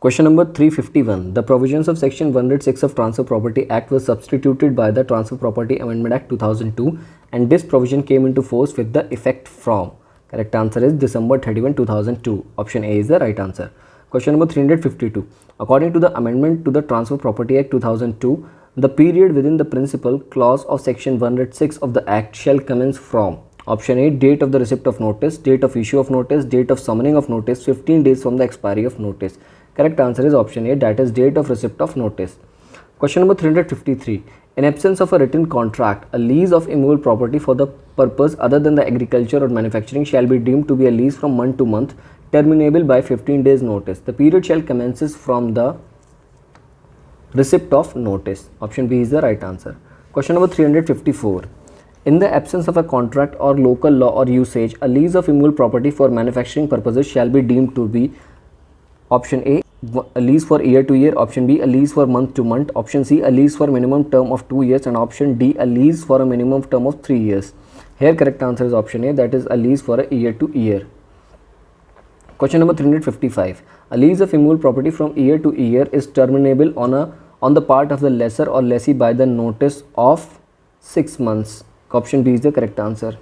Question number 351. The provisions of Section 106 of Transfer Property Act was substituted by the Transfer Property Amendment Act 2002, and this provision came into force with the effect from. Correct answer is December 31, 2002. Option A is the right answer. Question number 352. According to the amendment to the Transfer Property Act 2002, the period within the principal clause of Section 106 of the Act shall commence from. Option A, date of the receipt of notice, date of issue of notice, date of summoning of notice, 15 days from the expiry of notice. Correct answer is option A, that is date of receipt of notice. Question number 353. In absence of a written contract, a lease of immovable property for the purpose other than the agriculture or manufacturing shall be deemed to be a lease from month to month, terminable by 15 days notice. The period shall commences from the receipt of notice. Option B is the right answer. Question number 354. In the absence of a contract or local law or usage, a lease of immovable property for manufacturing purposes shall be deemed to be option A, a lease for year to year, option B, a lease for month to month, option C, a lease for minimum term of 2 years, and option D, a lease for a minimum term of 3 years. Here correct answer is option A, that is a lease for a year to year. Question number 355. A lease of immovable property from year to year is terminable on the part of the lessor or lessee by the notice of 6 months. Option B is the correct answer.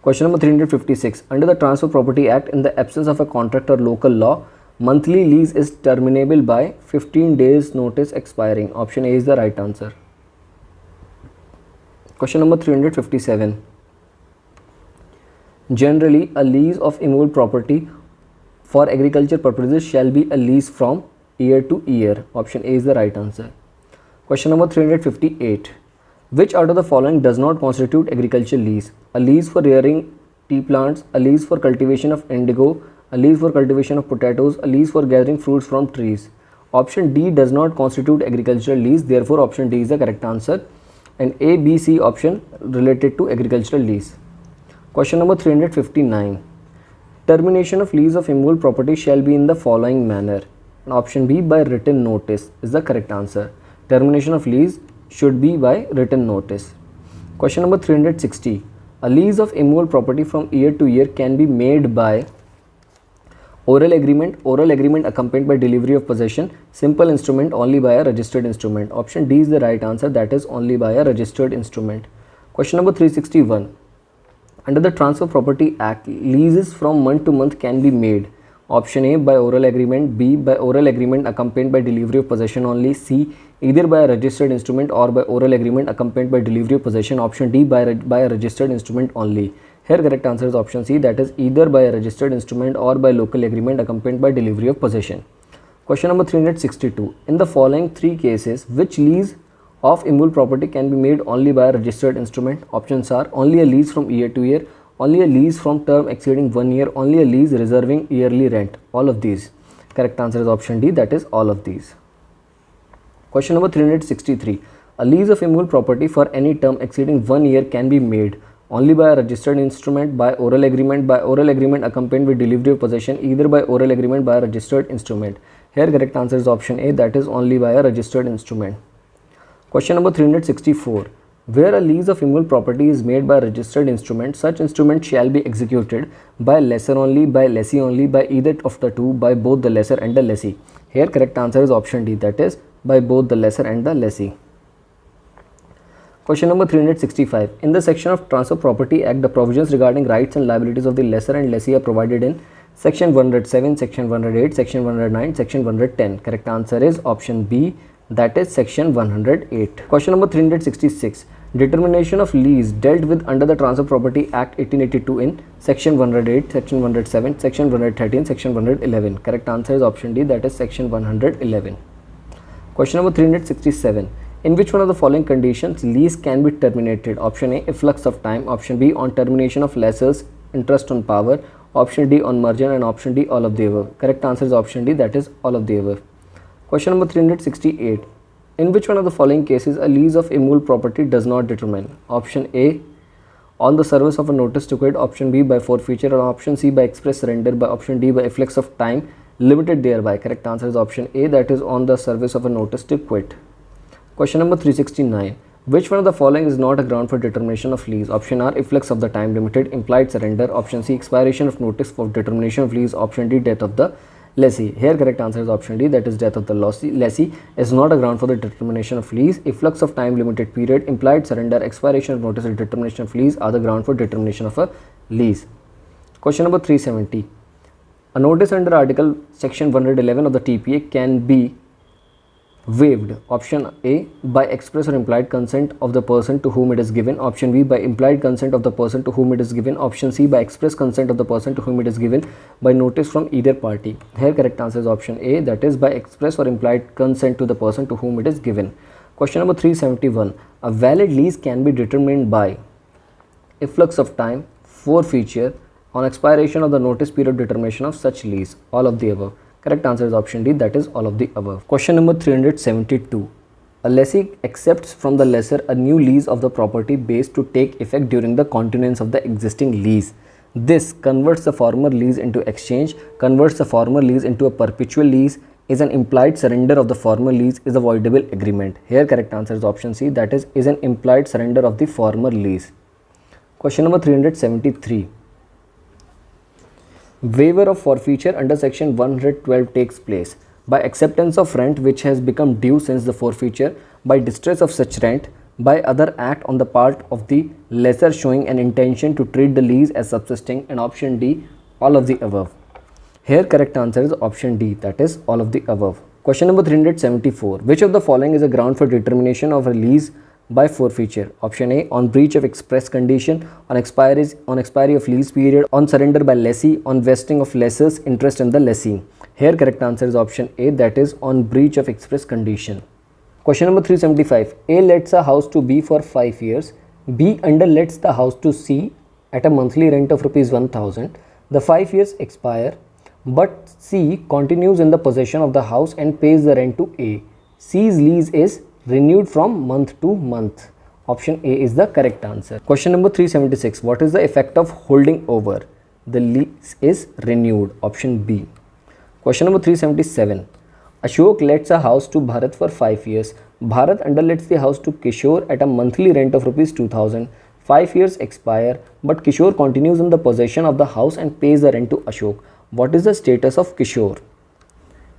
Question number 356. Under the Transfer Property Act, in the absence of a contract or local law, monthly lease is terminable by 15 days notice expiring. Option A is the right answer. Question number 357. Generally, a lease of immovable property for agriculture purposes shall be a lease from year to year. Option A is the right answer. Question number 358. Which out of the following does not constitute agricultural lease? A lease for rearing tea plants, a lease for cultivation of indigo, a lease for cultivation of potatoes, a lease for gathering fruits from trees. Option D does not constitute agricultural lease, therefore option D is the correct answer, and A, B, C option related to agricultural lease. Question number 359. Termination of lease of immovable property shall be in the following manner, and option B, by written notice is the correct answer. Termination of lease should be by written notice. Question number 360. A lease of immovable property from year to year can be made by oral agreement accompanied by delivery of possession, simple instrument, only by a registered instrument. Option D is the right answer, that is only by a registered instrument. Question number 361. Under the Transfer Property Act, leases from month to month can be made. Option A, by oral agreement, B, by oral agreement accompanied by delivery of possession only, C, either by a registered instrument or by oral agreement accompanied by delivery of possession, option D, by a registered instrument only. Here correct answer is option C, that is either by a registered instrument or by local agreement accompanied by delivery of possession. Question number 362. In the following 3 cases, which lease of immovable property can be made only by a registered instrument? Options are only a lease from year to year, only a lease from term exceeding 1 year, only a lease reserving yearly rent. All of these. Correct answer is option D, that is all of these. Question number 363. A lease of immovable property for any term exceeding 1 year can be made only by a registered instrument, by oral agreement accompanied with delivery of possession, either by oral agreement by a registered instrument. Here correct answer is option A, that is only by a registered instrument. Question number 364. Where a lease of immovable property is made by a registered instrument, such instrument shall be executed by lessor only, by lessee only, by either of the two, by both the lessor and the lessee. Here correct answer is option D, that is by both the lessor and the lessee. Question number 365. In the section of Transfer Property Act, the provisions regarding rights and liabilities of the lessor and lessee are provided in Section 107, Section 108, Section 109, Section 110. Correct answer is option B, that is Section 108. Question number 366. Determination of lease dealt with under the Transfer Property Act 1882 in Section 108, Section 107, Section 113, Section 111. Correct answer is option D, that is Section 111. Question number 367. In which one of the following conditions lease can be terminated? Option A, efflux of time, option B, on termination of lessor's interest on power, option D, on merger, and option D, all of the above. Correct answer is option D, that is all of the above. Question number 368. In which one of the following cases a lease of immovable property does not determine? Option A, on the service of a notice to quit, option B, by forfeiture, and option C, by express surrender, by option D, by efflux of time limited thereby. Correct answer is option A, that is on the service of a notice to quit. Question number 369. Which one of the following is not a ground for determination of lease? Option R, efflux of the time limited, implied surrender. Option C, expiration of notice for determination of lease. Option D, death of the lessee. Here correct answer is option D, that is death of the lessee is not a ground for the determination of lease. Efflux of time, limited period, implied surrender, expiration of notice and determination of lease are the ground for determination of a lease. Question number 370. A notice under article section 111 of the TPA can be waived. Option A, by express or implied consent of the person to whom it is given. Option B, by implied consent of the person to whom it is given. Option C, by express consent of the person to whom it is given by notice from either party. Here correct answer is option A, that is by express or implied consent to the person to whom it is given. Question number 371. A valid lease can be determined by efflux of time, forfeiture, on expiration of the notice period determination of such lease. All of the above. Correct answer is option D, that is all of the above. Question number 372. A lessee accepts from the lessor a new lease of the property based to take effect during the continuance of the existing lease. This converts the former lease into exchange, converts the former lease into a perpetual lease, is an implied surrender of the former lease, is a voidable agreement. Here correct answer is option C, that is an implied surrender of the former lease. Question number 373. Waiver of forfeiture under section 112 takes place by acceptance of rent which has become due since the forfeiture, by distress of such rent, by other act on the part of the lessor showing an intention to treat the lease as subsisting, and option D, all of the above. Here correct answer is option D, that is all of the above. Question number 374. Which of the following is a ground for determination of a lease by forfeiture? Option A, on breach of express condition, on expiry of lease period, on surrender by lessee, on vesting of lessor's interest in the lessee. Here correct answer is option A, that is on breach of express condition. Question number 375. A lets a house to B for 5 years. B underlets the house to C at a monthly rent of rupees 1000. The 5 years expire, but C continues in the possession of the house and pays the rent to A. C's lease is renewed from month to month. Option A is the correct answer. Question number 376. What is the effect of holding over? The lease is renewed. Option B. Question number 377. Ashok lets a house to Bharat for 5 years. Bharat underlets the house to Kishore at a monthly rent of rupees 2000. 5 years expire, but Kishore continues in the possession of the house and pays the rent to Ashok. What is the status of Kishore?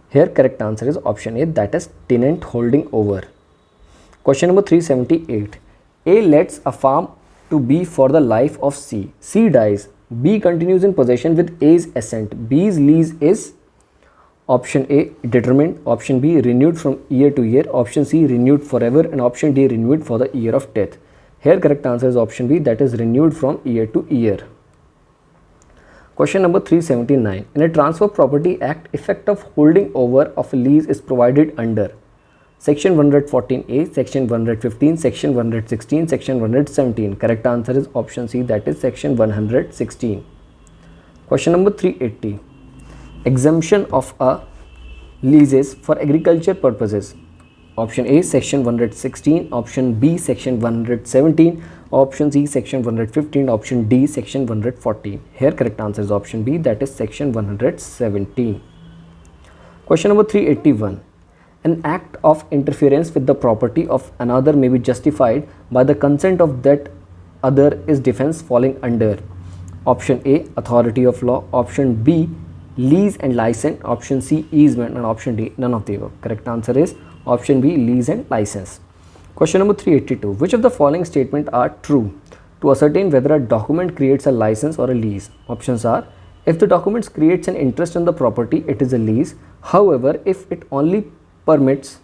Here correct answer is option A, that is tenant holding over. Question number 378. A lets a farm to B for the life of C. C dies. B continues in possession with A's assent. B's lease is option A, determined. Option B, renewed from year to year. Option C, renewed forever. And option D, renewed for the year of death. Here correct answer is option B, that is renewed from year to year. Question number 379. In a Transfer Property Act, effect of holding over of a lease is provided under Section 114A, Section 115, Section 116, Section 117. Correct answer is option C, that is Section 116. Question number 380. Exemption of a leases for agriculture purposes. Option A, Section 116. Option B, Section 117. Option C, Section 115. Option D, Section 114. Here correct answer is option B, that is Section 117. Question number 381. An act of interference with the property of another may be justified by the consent of that other is defense falling under option A, authority of law. Option B, lease and license. Option C, easement. And option D, none of the above. Correct answer is option B, lease and license. Question number 382. Which of the following statements are true to ascertain whether a document creates a license or a lease? Options are: if the document creates an interest in the property, it is a lease. However, if it only permits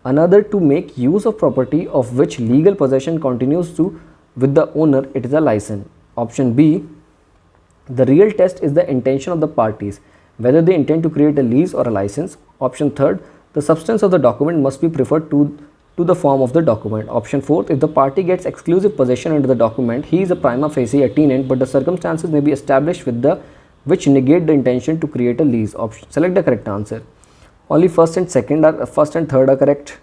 another to make use of property of which legal possession continues with the owner, it is a license. Option B, the real test is the intention of the parties, whether they intend to create a lease or a license. Option third, the substance of the document must be preferred to the form of the document. Option fourth, if the party gets exclusive possession under the document, he is a prima facie a tenant, but the circumstances may be established which negate the intention to create a lease. Select the correct answer. Only first and third are correct.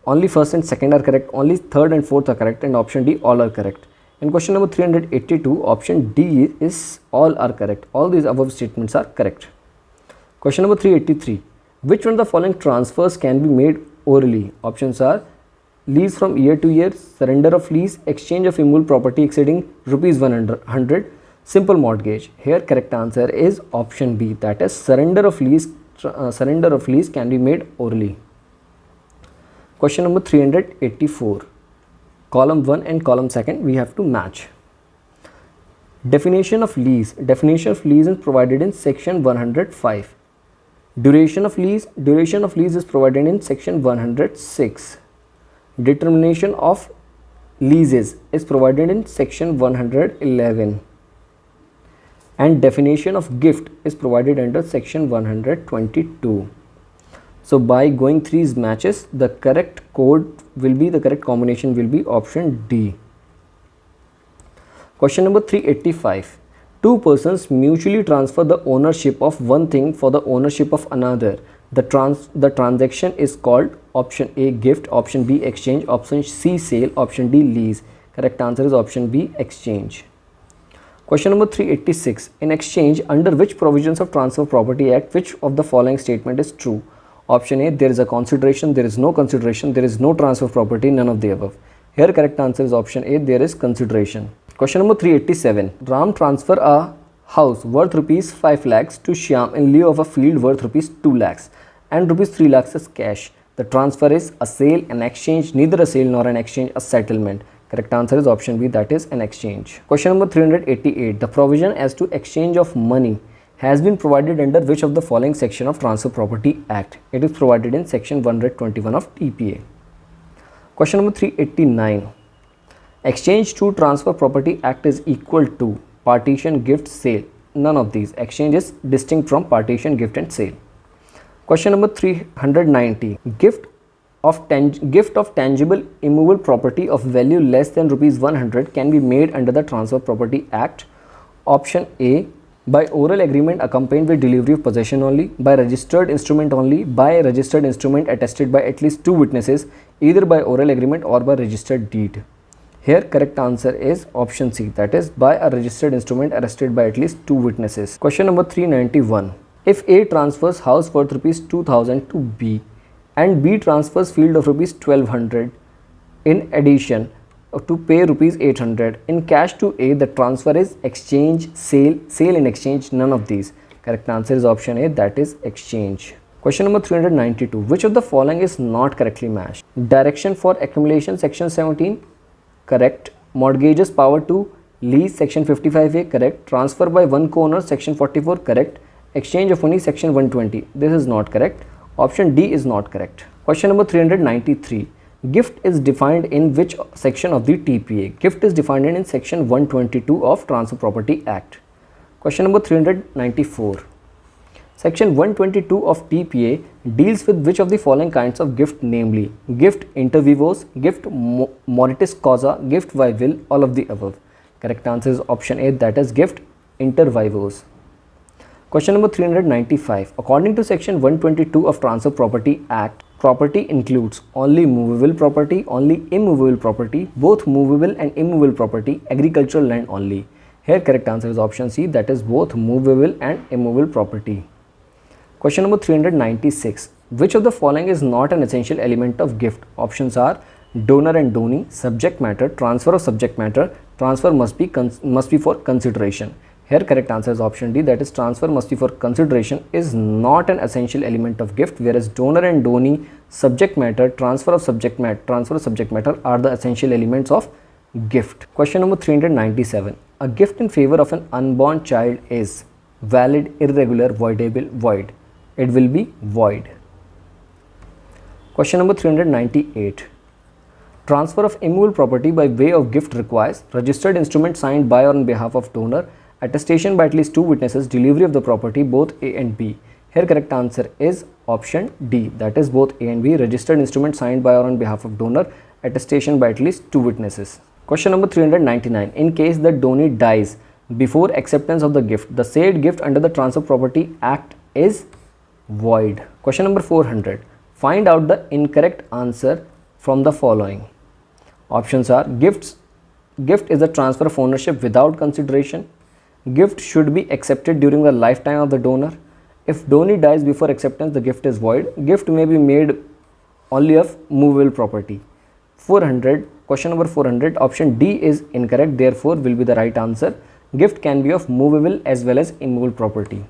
Only first and second are correct. Only third and fourth are correct. And option D, all are correct. In question number 382, option D is all are correct. All these above statements are correct. Question number 383. Which one of the following transfers can be made orally? Options are: lease from year to year, surrender of lease, exchange of immovable property exceeding rupees 100, Simple mortgage. Here correct answer is option B, that is surrender of lease can be made orally. Question number 384. Column 1 and column 2 we have to match. Definition of lease. Definition of lease is provided in section 105. Duration of lease is provided in section 106. Determination of leases is provided in section 111. And definition of gift is provided under section 122. So by going through these matches, the correct combination will be option D. Question number 385. Two persons mutually transfer the ownership of one thing for the ownership of another. The transaction is called option A gift, option B exchange, option C sale, option D lease. Correct answer is option B exchange. Question number 386. In exchange, under which provisions of Transfer of Property Act, which of the following statement is true? Option A, there is a consideration, there is no consideration, there is no transfer of property, none of the above. Here correct answer is option A, there is consideration. Question number 387. Ram transfer a house worth rupees 5 lakhs to Shyam in lieu of a field worth rupees 2 lakhs and rupees 3 lakhs as cash. The transfer is a sale, an exchange, neither a sale nor an exchange, a settlement. Correct answer is option B, that is an exchange. Question number 388. The provision as to exchange of money has been provided under which of the following section of Transfer Property Act? It is provided in section 121 of TPA. Question number 389. Exchange to Transfer Property Act is equal to partition, gift, sale. None of these. Exchange is distinct from partition, gift and sale. Question number 390. Gift of tangible immovable property of value less than rupees 100 can be made under the Transfer Property Act. Option A, by oral agreement accompanied with delivery of possession only, by registered instrument only, by registered instrument attested by at least 2 witnesses, either by oral agreement or by registered deed. Here correct answer is option C, that is by a registered instrument attested by at least 2 witnesses. Question number 391. If A transfers house worth rupees 2000 to B and B transfers field of rupees 1200 in addition to pay rupees 800 in cash to A, the transfer is exchange, sale in exchange, none of these. Correct answer is option A, that is exchange. Question number 392. Which of the following is not correctly matched? Direction for accumulation, section 17, correct. Mortgages power to lease, section 55A, correct. Transfer by one co-owner, section 44, correct. Exchange of money, section 120. This is not correct. Option D is not correct. Question number 393. Gift is defined in which section of the TPA? Gift is defined in section 122 of Transfer Property Act. Question number 394. Section 122 of TPA deals with which of the following kinds of gift, namely gift inter vivos, gift moritis causa, gift vival, all of the above. Correct answer is option A, that is gift inter vivos. Question number 395. According to section 122 of Transfer Property Act, property includes only movable property, only immovable property, both movable and immovable property, agricultural land only. Here correct answer is option C, that is both movable and immovable property. Question number 396. Which of the following is not an essential element of gift? Options are donor and donee, subject matter, transfer of subject matter, transfer must be for consideration. Here correct answer is option D, that is transfer must be for consideration is not an essential element of gift, whereas donor and donee, subject matter, transfer of subject matter are the essential elements of gift. Question number 397. A gift in favor of an unborn child is valid, irregular, voidable, void. It will be void. Question number 398. Transfer of immovable property by way of gift requires registered instrument signed by or on behalf of donor, attestation by at least 2 witnesses, delivery of the property, both A and B. Here correct answer is option D, that is both A and B, registered instrument signed by or on behalf of donor, attestation by at least 2 witnesses. Question number 399. In case the donee dies before acceptance of the gift, the said gift under the Transfer Property Act is void. Question number 400. Find out the incorrect answer from the following. Options are gift is a transfer of ownership without consideration. Gift should be accepted during the lifetime of the donor. If donee dies before acceptance, the gift is void. Gift may be made only of movable property. 400. Question number 400. Option D is incorrect, therefore will be the right answer. Gift can be of movable as well as immovable property.